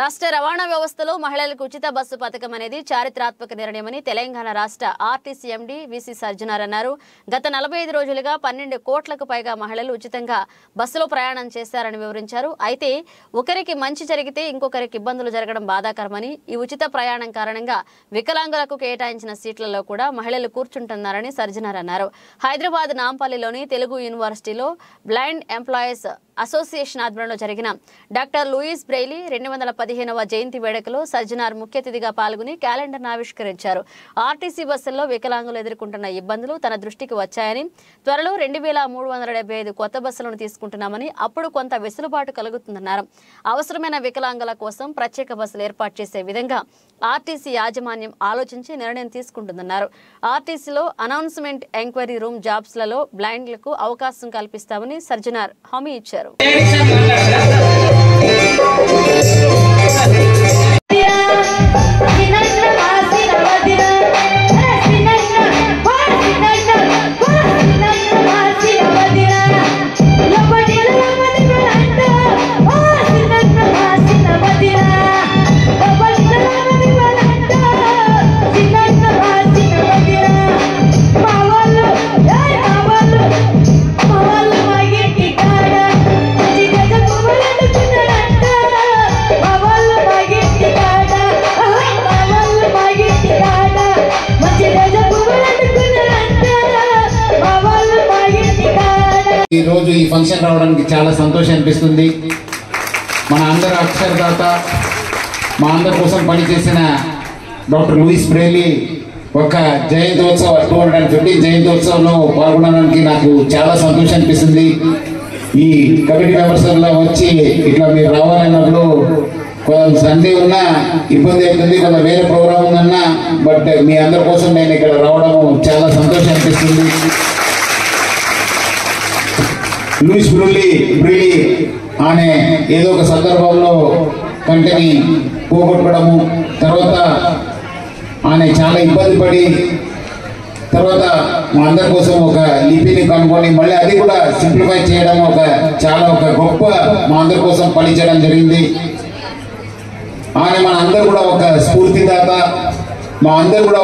రాష్ట్ర రవాణా వ్యవస్థలో మహిళలకు ఉచిత బస్సు పథకం అనేది చారిత్రాత్మక నిర్ణయమని తెలంగాణ రాష్ట్ర ఆర్టీసీ ఎండీ వీసీ సజ్జనార్ అన్నారు. గత 45 రోజులుగా 12 కోట్లకు పైగా మహిళలు ఉచితంగా బస్సులో ప్రయాణం చేశారని వివరించారు. అయితే ఒకరికి మంచి జరిగితే ఇంకొకరికి ఇబ్బందులు జరగడం బాధాకరమని, ఈ ఉచిత ప్రయాణం కారణంగా వికలాంగులకు కేటాయించిన సీట్లలో కూడా మహిళలు కూర్చుంటున్నారని సజ్జనార్ అన్నారు. హైదరాబాద్ నాంపల్లిలోని తెలుగు యూనివర్సిటీలో బ్లైండ్ ఎంప్లాయీస్ అసోసియేషన్ ఆధ్వర్యంలో జరిగిన డాక్టర్ లూయిస్ బ్రెయిలీ 215వ జయంతి వేడుకలో సజ్జనార్ ముఖ్య అతిథిగా పాల్గొని క్యాలెండర్ను ఆవిష్కరించారు. ఆర్టీసీ బస్సుల్లో వికలాంగులు ఎదుర్కొంటున్న ఇబ్బందులు తన దృష్టికి వచ్చాయని, త్వరలో 2375 కొత్త బస్సులను తీసుకుంటున్నామని, అప్పుడు కొంత వెసులుబాటు కలుగుతుందన్నారు. అవసరమైన వికలాంగుల కోసం ప్రత్యేక బస్సులు ఏర్పాటు చేసే విధంగా ఆర్టీసీ యాజమాన్యం ఆలోచించి నిర్ణయం తీసుకుంటుందన్నారు. ఆర్టీసీలో అనౌన్స్మెంట్ ఎంక్వైరీ రూమ్ జాబ్స్లలో బ్లైండ్లకు అవకాశం కల్పిస్తామని సజ్జనార్ హామీ ఇచ్చారు. ఈ రోజు ఈ ఫంక్షన్ రావడానికి చాలా సంతోషం అనిపిస్తుంది. మన అందరి అక్షరదాత, మా అందరి కోసం పనిచేసిన డాక్టర్ లూయిస్ బ్రెయిలీ ఒక జయంతోత్సవ 250 జయంతోత్సవంలో పాల్గొనడానికి నాకు చాలా సంతోషం అనిపిస్తుంది. ఈ కమిటీ మెంబర్స్లో వచ్చి ఇట్లా మీరు రావాలన్నప్పుడు కొంత సండే ఉన్నా ఇబ్బంది అవుతుంది, కొంత వేరే ప్రోగ్రామ్ ఉందన్నా, బట్ మీ అందరి కోసం నేను ఇక్కడ రావడం చాలా సంతోషం అనిపిస్తుంది. లూయిస్ బ్రెయిలీ అనే ఏదో ఒక సందర్భంలో కంటిని పోగొట్టుకోవడము, తర్వాత ఆయన చాలా ఇబ్బంది పడి తర్వాత మా అందరి కోసం ఒక లిపిని కనుక్కొని మళ్ళీ అది కూడా సింప్లిఫై చేయడం ఒక గొప్ప మా అందరి కోసం పనిచేయడం జరిగింది. ఆయన మన అందరు కూడా ఒక స్ఫూర్తిదాత, మా అందరు కూడా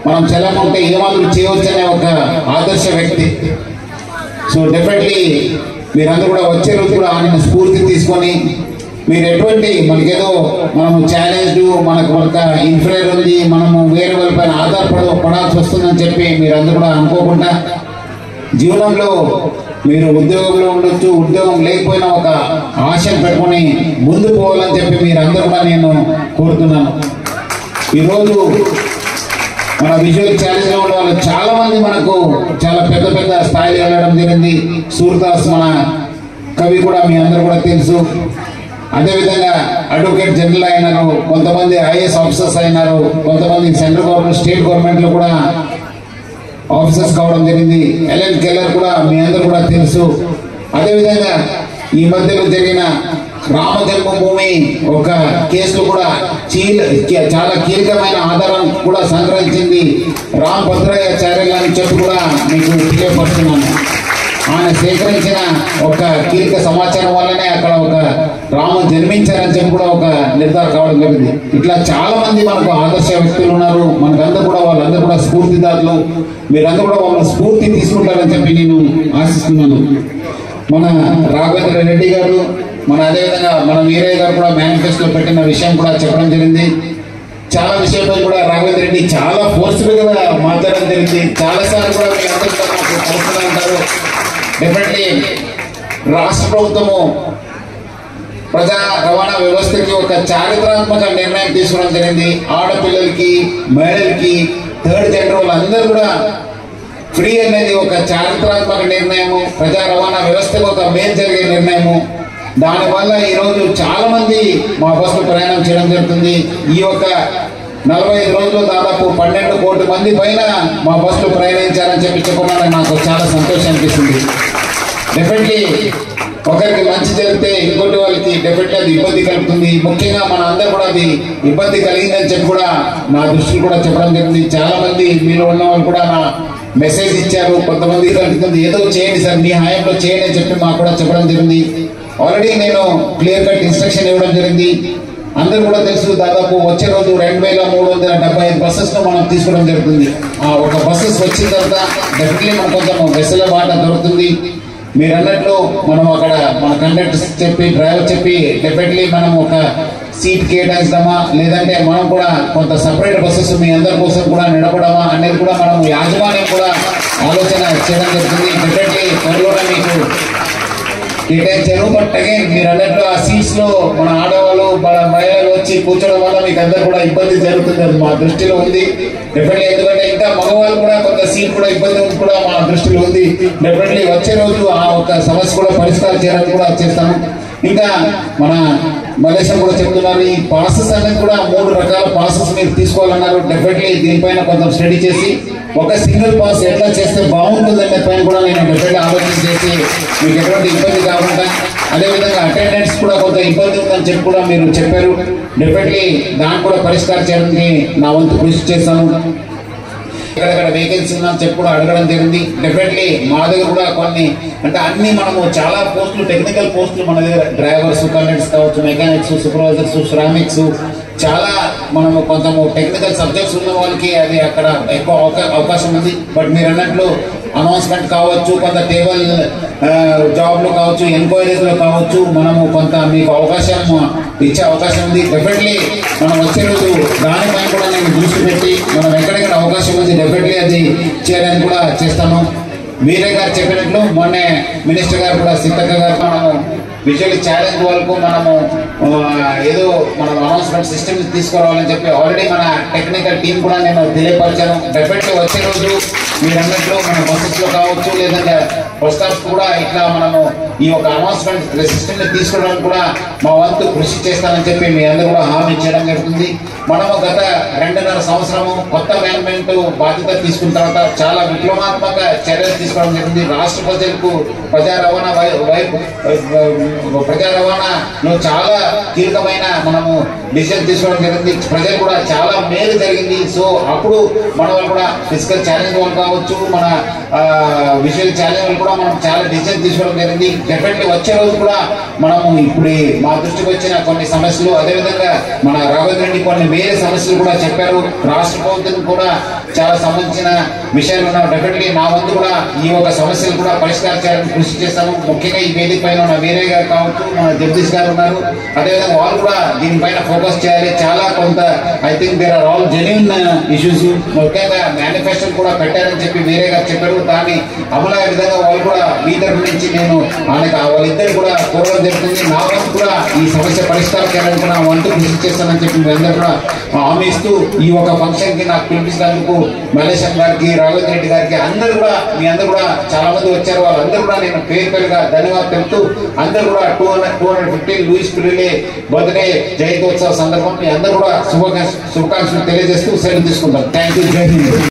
మనం చల్లకుంటే ఏమాత్రం చేయవచ్చనే ఒక ఆదర్శ వ్యక్తి. సో డెఫినెట్లీ మీరందరూ కూడా వచ్చే రోజు కూడా ఆయన స్ఫూర్తి తీసుకొని మీరు ఎటువంటి మనకేదో మనము ఛాలెంజ్ మనకు ఒక ఇన్ఫ్లుయెన్స్ ఉంది, మనము వేరే వాళ్ళ పైన ఆధారపడాల్సి వస్తుందని చెప్పి మీరందరూ కూడా అనుకోకుండా జీవనంలో మీరు ఉద్యోగంలో ఉండొచ్చు, ఉద్యోగం లేకపోయినా ఒక ఆశను పెట్టుకొని ముందు పోవాలని చెప్పి మీరందరూ కూడా నేను కోరుతున్నాను. ఈరోజు మన విజువల్ ఛాలెంజ్ లో ఉన్న వాళ్ళు చాలా మంది మనకు చాలా పెద్ద పెద్ద స్థాయిలో వెళ్ళడం జరిగింది. సూర్దాస్ మన కవి కూడా మీ అందరూ కూడా తెలుసు. అదేవిధంగా అడ్వకేట్ జనరల్ అయినారు, కొంతమంది ఐఏఎస్ ఆఫీసర్స్ అయినారు, కొంతమంది సెంట్రల్ గవర్నమెంట్ స్టేట్ గవర్నమెంట్ లో కూడా ఆఫీసర్స్ కావడం జరిగింది. ఎల్ఎన్ కెల్లర్ కూడా మీ అందరూ కూడా తెలుసు. అదేవిధంగా ఈ మధ్యలో జరిగిన రామ జన్మభూమి ఒక కేసులో కూడా చాలా కీలకమైన ఆధారం కూడా సంగ్రహించింది రామ్ భద్రాచార్య అని చెప్పి కూడా మీకు తెలియపరుస్తున్నాను. ఆయన సేకరించిన ఒక కీలక సమాచారం వల్లనే అక్కడ ఒక రాముడు జన్మించారని చెప్పి కూడా ఒక నిర్ధారణ కావడం జరిగింది. ఇట్లా చాలా మంది మనకు ఆదర్శ వ్యక్తులు ఉన్నారు. మనకందరూ కూడా వాళ్ళందరూ కూడా స్ఫూర్తిదారులు. మీరందరూ కూడా వాళ్ళ స్ఫూర్తి తీసుకుంటారని చెప్పి నేను ఆశిస్తున్నాను. మన రాఘవేంద్ర రెడ్డి గారు, అదేవిధంగా మన వీరయ్య గారు కూడా మేనిఫెస్టోలో పెట్టిన విషయం కూడా చెప్పడం జరిగింది. చాలా విషయాలపై కూడా రాఘవేంద్ర రెడ్డి చాలా ఫోర్స్ఫుల్ గా మాట్లాడడం జరిగింది. చాలా సార్లు కూడా మీ అందరూ కలుపుతూ ఉంటారు. డెఫినెట్లీ రాష్ట్ర ప్రభుత్వము ప్రజా రవాణా వ్యవస్థకి ఒక చారిత్రాత్మక నిర్ణయం తీసుకోవడం జరిగింది. ఆడపిల్లలకి, మహిళలకి, థర్డ్ జెండర్ వాళ్ళందరూ కూడా ఫ్రీ అనేది ఒక చారిత్రాత్మక నిర్ణయము, ప్రజా రవాణా వ్యవస్థకు ఒక మేలు జరిగే నిర్ణయము. దానివల్ల ఈరోజు చాలా మంది మా బస్సులో ప్రయాణం చేయడం జరుగుతుంది. ఈ యొక్క 45 రోజుల్లో దాదాపు 12 కోట్ల మంది పైన మా బస్సులో ప్రయాణించారని చెప్పడం నాకు చాలా సంతోషం అనిపిస్తుంది. డెఫినెట్లీ ఒకరికి మంచి జరిగితే ఇంకోటి వాళ్ళకి డెఫినెట్లీ అది ఇబ్బంది కలుగుతుంది. ముఖ్యంగా మన అందరూ కూడా అది ఇబ్బంది కలిగిందని చెప్పి కూడా నా దృష్టిలో కూడా చెప్పడం జరిగింది. చాలా మంది మీలో ఉన్న వాళ్ళు కూడా నా మెసేజ్ ఇచ్చారు. కొంతమంది కలుగుతుంది ఏదో చేయండి సార్, మీ హాయంలో చేయండి అని చెప్పి మాకు కూడా చెప్పడం జరిగింది. ఆల్రెడీ నేను క్లియర్ కట్ ఇన్స్ట్రక్షన్ ఇవ్వడం జరిగింది. అందరూ కూడా తెలుసు, దాదాపు వచ్చే రోజు 2375 బస్సెస్ మనం తీసుకోవడం జరుగుతుంది. ఆ ఒక బస్సెస్ వచ్చిన తర్వాత డెఫినెట్లీ మనకు కొంచెం వెసులుబాట దొరుకుతుంది. మీరు అన్నట్లు మనం అక్కడ మన కండక్టర్ చెప్పి డ్రైవర్ చెప్పి డెఫినెట్లీ మనం ఒక సీట్ కేటాయిస్తామా, లేదంటే మనం కూడా కొంత సపరేట్ బస్సెస్ మీ అందరి కోసం కూడా నడపడమా అనేది కూడా మనం యాజమాన్యం కూడా ఆలోచన చేయడం జరుగుతుంది. డెఫినెట్లీ త్వరలోనే మీకు కేటాయించారు. బట్ అగైన్ మీరు అన్నట్లు ఆ సీట్స్ లో మన ఆడవాళ్ళు మన మహిళలు వచ్చి కూర్చోవడం వల్ల మీకు అందరు కూడా ఇబ్బంది జరుగుతుంది. అది మా దృష్టిలో ఉంది డెఫినెట్లీ. ఎందుకంటే ఇంకా మగవాళ్ళు కూడా కొంత సీట్ కూడా ఇబ్బంది కూడా మా దృష్టిలో ఉంది. డెఫినెట్లీ వచ్చే రోజు ఆ ఒక సమస్య కూడా పరిష్కారం చేయడానికి కూడా చేస్తాము. ఇంకా మన మలేషియా కూడా చెప్తున్నారు, ఈ పాసెస్ అనేది కూడా 3 రకాల పాసెస్ మీరు తీసుకోవాలన్నారు. డెఫినెట్లీ దీనిపైన కొంచెం స్టడీ చేసి ఒక సింగిల్ పాస్ ఎట్లా చేస్తే బాగుంటుంది అనే పైన కూడా నేను డెఫినెట్లీ ఆలోచన చేసి మీకు ఎటువంటి ఇబ్బంది కాకుండా, అదేవిధంగా అటెండెన్స్ కూడా కొంత ఇబ్బంది ఉందని చెప్పి కూడా మీరు చెప్పారు. డెఫినెట్లీ దాన్ని కూడా పరిష్కారం చేయడానికి నా వంతు కృషి చేస్తాను. ఎక్కడెక్కడ వేకెన్సీ ఉందని చెప్పి కూడా అడగడం జరిగింది. డెఫినెట్లీ మా దగ్గర కూడా కొన్ని అంటే అన్ని మనము చాలా పోస్టులు టెక్నికల్ పోస్టులు మన దగ్గర డ్రైవర్స్, కండక్టర్స్ కావచ్చు, మెకానిక్స్, సూపర్వైజర్స్, శ్రామిక్స్ చాలా మనము కొంచెము టెక్నికల్ సబ్జెక్ట్స్ ఉన్న వాళ్ళకి అది అక్కడ ఎక్కువ అవకాశం ఉంది. బట్ మీరు అన్నట్లు అనౌన్స్మెంట్ కావచ్చు, కొంత టేబుల్ జాబ్లు కావచ్చు, ఎంక్వైరీస్ లో కావచ్చు, మనము కొంత మీకు అవకాశం ఇచ్చే అవకాశం ఉంది. డెఫినెట్లీ మనం వచ్చే రోజు దానిపైన కూడా నేను దృష్టి పెట్టి మనం ఎక్కడెక్కడ అవకాశం ఉంది డెఫినెట్లీ అది చేయడానికి కూడా చేస్తాను. వీరే గారు చెప్పినట్లు మొన్నే మినిస్టర్ గారు కూడా సీతక్క గారు మనము విజువల్ ఛాలెంజ్ వరకు మనము ఏదో మనం అనౌన్స్మెంట్ సిస్టమ్ తీసుకురావాలని చెప్పి ఆల్రెడీ మన టెక్నికల్ టీం కూడా నేను తెలియపరిచాను. డెఫినెట్లీ వచ్చే రోజు మీరు అన్నట్లు మన బస్సెస్ లో కావచ్చు, లేదంటే బస్ స్టాప్స్ కూడా ఇట్లా మనము ఈ ఒక అనౌన్స్మెంట్ సిస్టమ్ ని తీసుకోవడానికి కూడా మా వంతు కృషి చేస్తానని చెప్పి మీ అందరూ కూడా హామీ చేయడం జరుగుతుంది. మనము గత 2.5 సంవత్సరము కొత్త మేనేజ్మెంట్ బాధ్యత తీసుకున్న తర్వాత చాలా విప్లవాత్మక చర్యలు తీసుకోవడం జరిగింది. రాష్ట్ర ప్రజలకు ప్రజా రవాణాలో చాలా కీలకమైన మనము డిసిజన్ తీసుకోవడం జరిగింది. ప్రజలు కూడా చాలా మేలు జరిగింది. సో అప్పుడు మన వాళ్ళు కూడా ఫిజికల్ ఛాలెంజ్ వాళ్ళు కావచ్చు, మన విజువల్ ఛాలెంజ్ వాళ్ళు కూడా మనం చాలా డిసిజన్ తీసుకోవడం జరిగింది. డెఫినెట్లీ వచ్చే రోజు కూడా మనము ఇప్పుడు మా దృష్టికి వచ్చిన కొన్ని సమస్యలు, అదేవిధంగా మన రాఘవేంద్ర రెడ్డి కొన్ని వేరే సమస్యలు కూడా చెప్పారు. రాష్ట్ర ప్రభుత్వం కూడా చాలా సంబంధించిన విషయాలు ఉన్నాయి. డెఫినెట్లీ నా వంతు కూడా ఈ ఒక సమస్యలు కూడా పరిష్కారం చేయాలని కృషి చేస్తాను. ముఖ్యంగా ఈ వేదిక పైన ఉన్న వీరయ్య గారు కావచ్చు, మన జగదీష్ గారు ఉన్నారు, అదేవిధంగా వాళ్ళు కూడా దీనిపైన ఫోకస్ చేయాలి. చాలా కొంత I think there are all genuine issues. ముఖ్యంగా మేనిఫెస్టో కూడా పెట్టారని చెప్పి వీరయ్య గారు చెప్పారు. దాన్ని అమలయ్యే విధంగా వాళ్ళు కూడా మీ తరఫు నుంచి నేను వాళ్ళిద్దరు కూడా కోరడం జరుగుతుంది. నా వంతు కూడా ఈ సమస్య పరిష్కారం చేయాలని కూడా నా వంతు కృషి చేస్తానని చెప్పి మీ అందరూ కూడా హామీ ఇస్తూ ఈ ఒక ఫంక్షన్ కి నాకు పిలిపించినందుకు మల్లేశం గారికి, రాఘవేంద్ర రెడ్డి గారికి అందరూ కూడా మీ అందరూ కూడా చాలా మంది వచ్చారు. వాళ్ళందరూ కూడా నేను పేరుగా ధన్యవాదాలు తెలుపుతూ అందరూ కూడా 215 లూయిస్ పిల్లలే బర్త్డే జయంతోత్సవ సందర్భం మీ అందరూ కూడా శుభాకాంక్షలు తెలియజేస్తూ సెలవు తీసుకుంటాం. Thank you. జై హింద్.